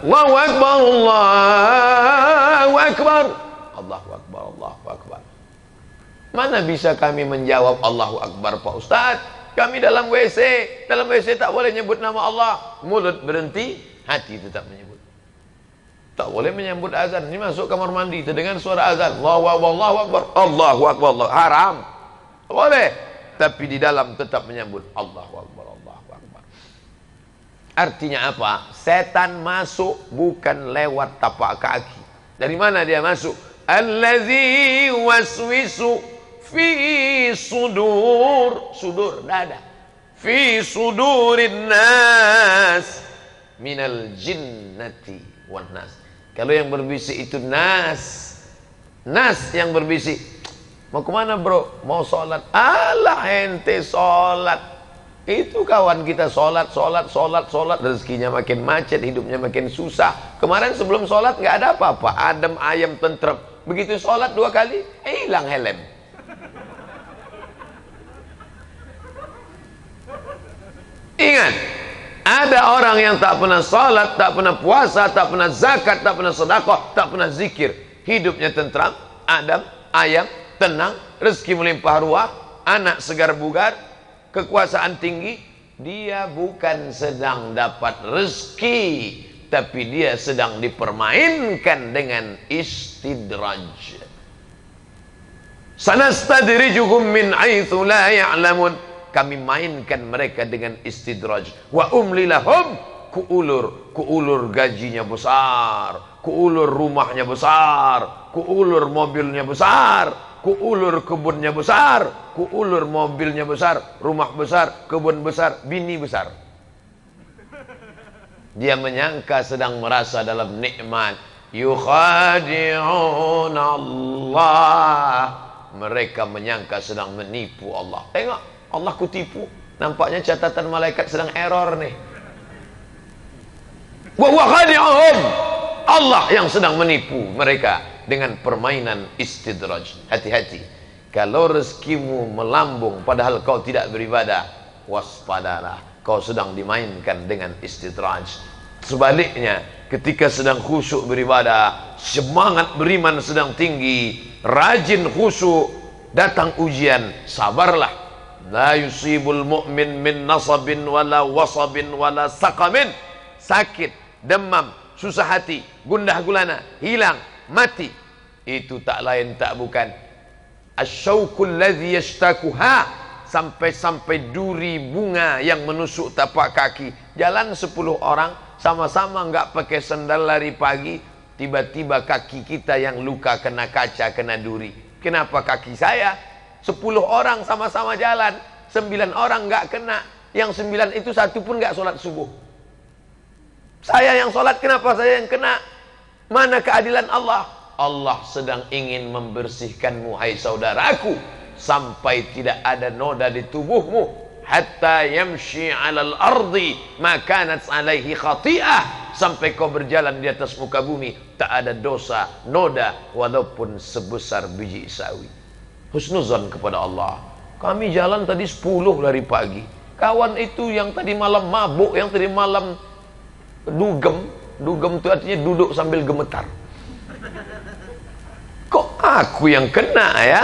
Allahu Akbar, Allahu Akbar, Allahu Akbar, Allahu Akbar. Mana bisa kami menjawab Allahu Akbar, Pak Ustaz? Kami dalam WC. Dalam WC tak boleh nyebut nama Allah. Mulut berhenti, hati tetap menyebut. Tak boleh menyebut azan. Ini masuk kamar mandi, terdengar suara azan. Allahu Akbar, Allahu Akbar, Allahu Akbar, Allah. Haram. Boleh. Tapi di dalam tetap menyebut Allahu Akbar, Allahu Akbar. Artinya apa? Setan masuk bukan lewat tapak kaki. Dari mana dia masuk? Allazi waswisu fi sudur, sudur dada, fi sudurin nas minal jinnati wan nas. Kalau yang berbisik itu nas, nas yang berbisik. Mau kemana bro? Mau sholat. Alah ente sholat. Itu kawan kita sholat, rezekinya makin macet, hidupnya makin susah. Kemarin sebelum sholat nggak ada apa-apa, adem ayam tentrem. Begitu sholat 2 kali, hilang helm. Ingat, ada orang yang tak pernah sholat, tak pernah puasa, tak pernah zakat, tak pernah sedekah, tak pernah zikir. Hidupnya tentram, adem, ayam, tenang, rezeki melimpah ruah, anak segar bugar, kekuasaan tinggi. Dia bukan sedang dapat rezeki, tapi dia sedang dipermainkan dengan istidraj. Sanastadrijuhum min haitsu la ya'lamun. Kami mainkan mereka dengan istidraj. Wa umli lahum, kuulur gajinya besar, kuulur rumahnya besar, kuulur mobilnya besar, kuulur kebunnya besar, kuulur mobilnya besar, rumah besar, kebun besar, bini besar. Dia menyangka sedang merasa dalam nikmat. Yukhadi'un Allah. Mereka menyangka sedang menipu Allah. Tengok, Allah kutipu. Nampaknya catatan malaikat sedang error nih. Wa huwa khadi'uhum. Allah yang sedang menipu mereka dengan permainan istidraj. Hati-hati. Kalau rezekimu melambung padahal kau tidak beribadah, waspadalah. Kau sedang dimainkan dengan istidraj. Sebaliknya, ketika sedang khusyuk beribadah, semangat beriman sedang tinggi, rajin khusyuk, datang ujian, sabarlah. La yusibul mu'min min nasabin wala wasabin wala saqamin. Sakit, demam, susah hati, gundah gulana, hilang, mati. Itu tak lain tak bukan asyauqul ladzi yashtakuha. Sampai-sampai duri bunga yang menusuk tapak kaki. Jalan 10 orang sama-sama enggak pakai sendal lari pagi, tiba-tiba kaki kita yang luka kena kaca, kena duri. Kenapa kaki saya? 10 orang sama-sama jalan, 9 orang enggak kena. Yang 9 itu satu pun enggak sholat subuh. Saya yang sholat, kenapa saya yang kena? Mana keadilan Allah? Allah sedang ingin membersihkanmu, hai saudaraku, sampai tidak ada noda di tubuhmu. Hatta yamshi 'alal ardi ma kanat 'alaihi khati'ah. Sampai kau berjalan di atas muka bumi, tak ada dosa, noda, walaupun sebesar biji sawi. Husnuzan kepada Allah. Kami jalan tadi 10 dari pagi. Kawan itu yang tadi malam mabuk, yang tadi malam dugem. Dugem itu artinya duduk sambil gemetar. Kok aku yang kena ya?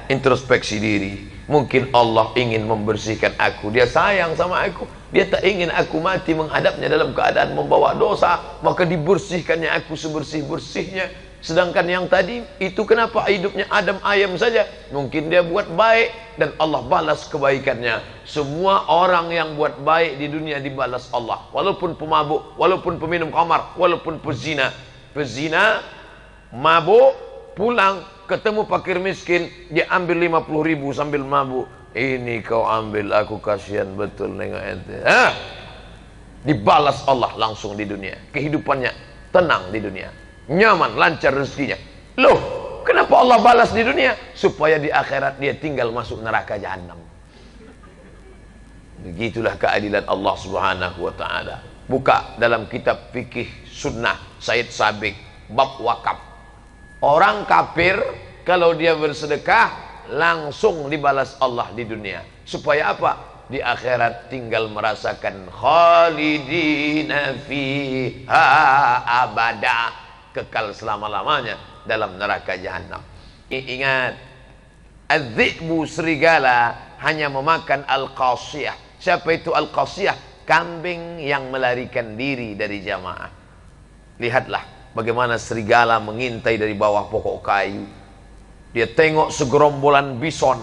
Introspeksi diri. Mungkin Allah ingin membersihkan aku. Dia sayang sama aku. Dia tak ingin aku mati menghadapnya dalam keadaan membawa dosa. Maka dibersihkannya aku sebersih-bersihnya. Sedangkan yang tadi itu kenapa hidupnya adem ayam saja? Mungkin dia buat baik dan Allah balas kebaikannya. Semua orang yang buat baik di dunia dibalas Allah. Walaupun pemabuk, walaupun peminum khamar, walaupun pezina. Pezina, mabuk, pulang ketemu fakir miskin, dia ambil 50.000 sambil mabuk. Ini kau ambil, aku kasihan betul nengok ente. Dibalas Allah langsung di dunia. Kehidupannya tenang di dunia. Nyaman, lancar rezekinya. Loh, kenapa Allah balas di dunia? Supaya di akhirat dia tinggal masuk neraka jahanam. Begitulah keadilan Allah Subhanahu wa taala. Buka dalam kitab fikih sunnah Said Sabiq bab wakaf. Orang kafir kalau dia bersedekah langsung dibalas Allah di dunia. Supaya apa? di akhirat tinggal merasakan khalidina fiha abada, kekal selama-lamanya dalam neraka jahanam. Ingat, az-zi'bu serigala hanya memakan al-qasiyah. Siapa itu al-qasiyah? Kambing yang melarikan diri dari jamaah. Lihatlah bagaimana serigala mengintai dari bawah pokok kayu. Dia tengok segerombolan bison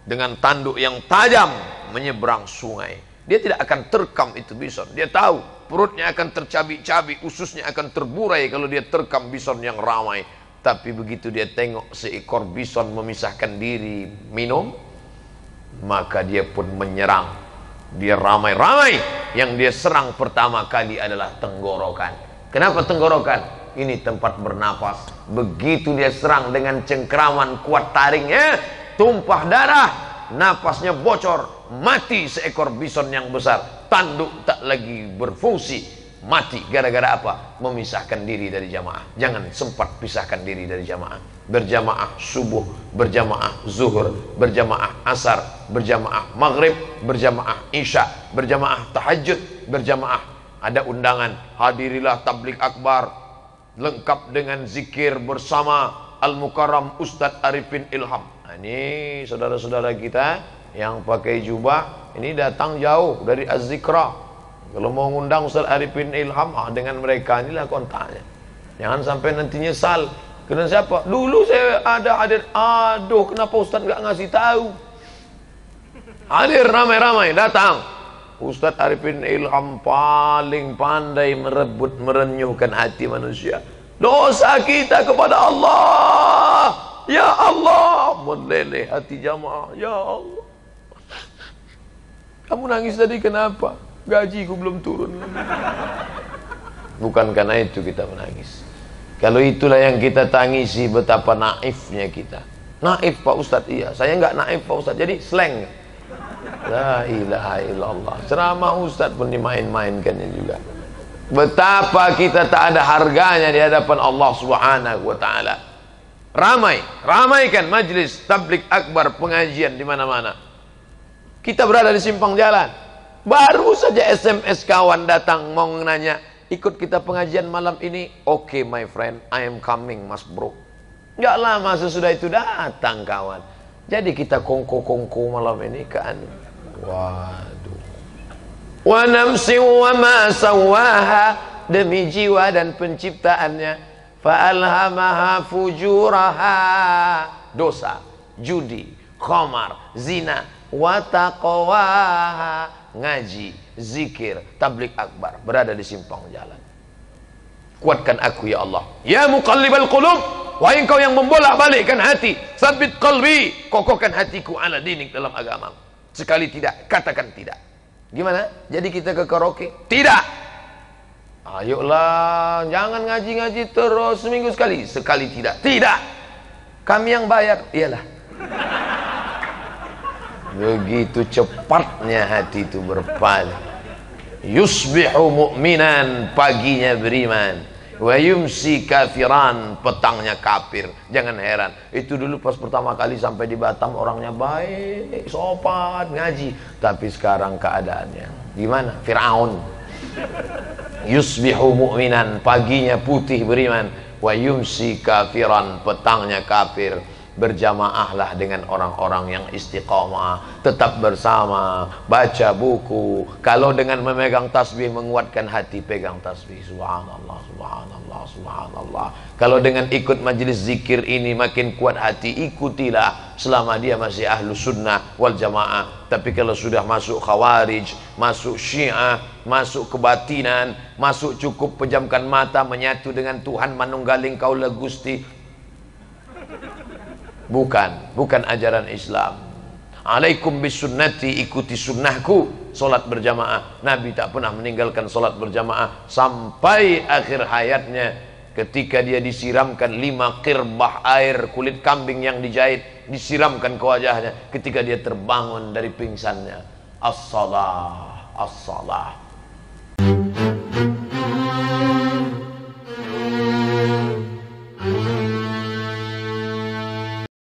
dengan tanduk yang tajam menyeberang sungai. Dia tidak akan terkam itu bison. Dia tahu perutnya akan tercabik-cabik, ususnya akan terburai kalau dia terkam bison yang ramai. Tapi begitu dia tengok seekor bison memisahkan diri minum, maka dia pun menyerang. Dia ramai-ramai. Yang dia serang pertama kali adalah tenggorokan. Kenapa tenggorokan? Ini tempat bernapas. Begitu dia serang dengan cengkraman kuat taringnya, tumpah darah, napasnya bocor, mati seekor bison yang besar. Tanduk tak lagi berfungsi, mati. Gara-gara apa? Memisahkan diri dari jamaah. Jangan sempat pisahkan diri dari jamaah. Berjamaah subuh, berjamaah zuhur, berjamaah asar, berjamaah maghrib, berjamaah isya, berjamaah tahajud, berjamaah. Ada undangan, hadirilah tablik akbar lengkap dengan zikir bersama Al-Mukarram Ustadz Arifin Ilham. Nah, ini saudara-saudara kita yang pakai jubah, ini datang jauh dari Az-Zikra. Kalau mau ngundang Ustadz Arifin Ilham, dengan mereka inilah kontaknya. Jangan sampai nanti nyesal. Kena siapa? Dulu saya ada hadir. Aduh, kenapa Ustadz nggak ngasih tahu? Hadir ramai-ramai, datang. Ustadz Arifin Ilham paling pandai merebut, merenyuhkan hati manusia. Dosa kita kepada Allah, ya Allah, meleleh hati jamaah, ya Allah. Kamu nangis tadi kenapa? Gajiku belum turun. Bukan karena itu kita menangis. Kalau itulah yang kita tangisi, betapa naifnya kita. Naif Pak Ustadz, iya. Saya nggak naif Pak Ustadz, jadi slang. La ilaha illallah. Ceramah Ustadz pun dimain-mainkannya juga. Betapa kita tak ada harganya di hadapan Allah Subhanahu wa taala. Ramaikan majlis tablik akbar, pengajian di mana-mana. Kita berada di simpang jalan. Baru saja SMS kawan datang mau nanya, ikut kita pengajian malam ini. Oke, my friend, I am coming, Mas Bro. Nggak lama sesudah itu datang kawan. Jadi kita kongko-kongko malam ini kan. Waduh. Wa nafsi wa ma sawaha, demi jiwa dan penciptaannya. Fa alhamaha fujuraha, dosa, judi, khamar, zina, wa taqwaha, ngaji, zikir, tablik akbar, berada di simpang jalan. Kuatkan aku ya Allah. Ya muqallibal qulub, wahai engkau yang membolak-balikkan hati, sabit qalbi, kokohkan hatiku ala dinik, dalam agama. Sekali tidak, katakan tidak. Gimana? Jadi kita ke karaoke? Tidak. Ayolah, jangan ngaji-ngaji terus seminggu sekali. Sekali tidak. Tidak. Kami yang bayar. Iyalah. Begitu cepatnya hati itu berpaling. Yusbihu mu'minan, paginya beriman. Wa yumsi kafiran, petangnya kafir. Jangan heran, itu dulu pas pertama kali sampai di Batam orangnya baik, sopan, ngaji. Tapi sekarang keadaannya gimana? Fir'aun. Yusbihu mu'minan, paginya putih beriman. Wa yumsi kafiran, petangnya kafir. Berjamaahlah dengan orang-orang yang istiqamah, tetap bersama, baca buku. Kalau dengan memegang tasbih menguatkan hati, pegang tasbih. Subhanallah, subhanallah, subhanallah. Kalau dengan ikut majelis zikir ini makin kuat hati, ikutilah selama dia masih ahlu sunnah wal jamaah. Tapi kalau sudah masuk khawarij, masuk syiah, masuk kebatinan, masuk cukup pejamkan mata, menyatu dengan Tuhan manunggaling kaula Gusti, bukan ajaran Islam. Alaikum bisunnati, ikuti sunnahku. Solat berjamaah, Nabi tak pernah meninggalkan solat berjamaah sampai akhir hayatnya. Ketika dia disiramkan 5 qirbah air kulit kambing yang dijahit, disiramkan ke wajahnya. Ketika dia terbangun dari pingsannya, as-salah, as-salah,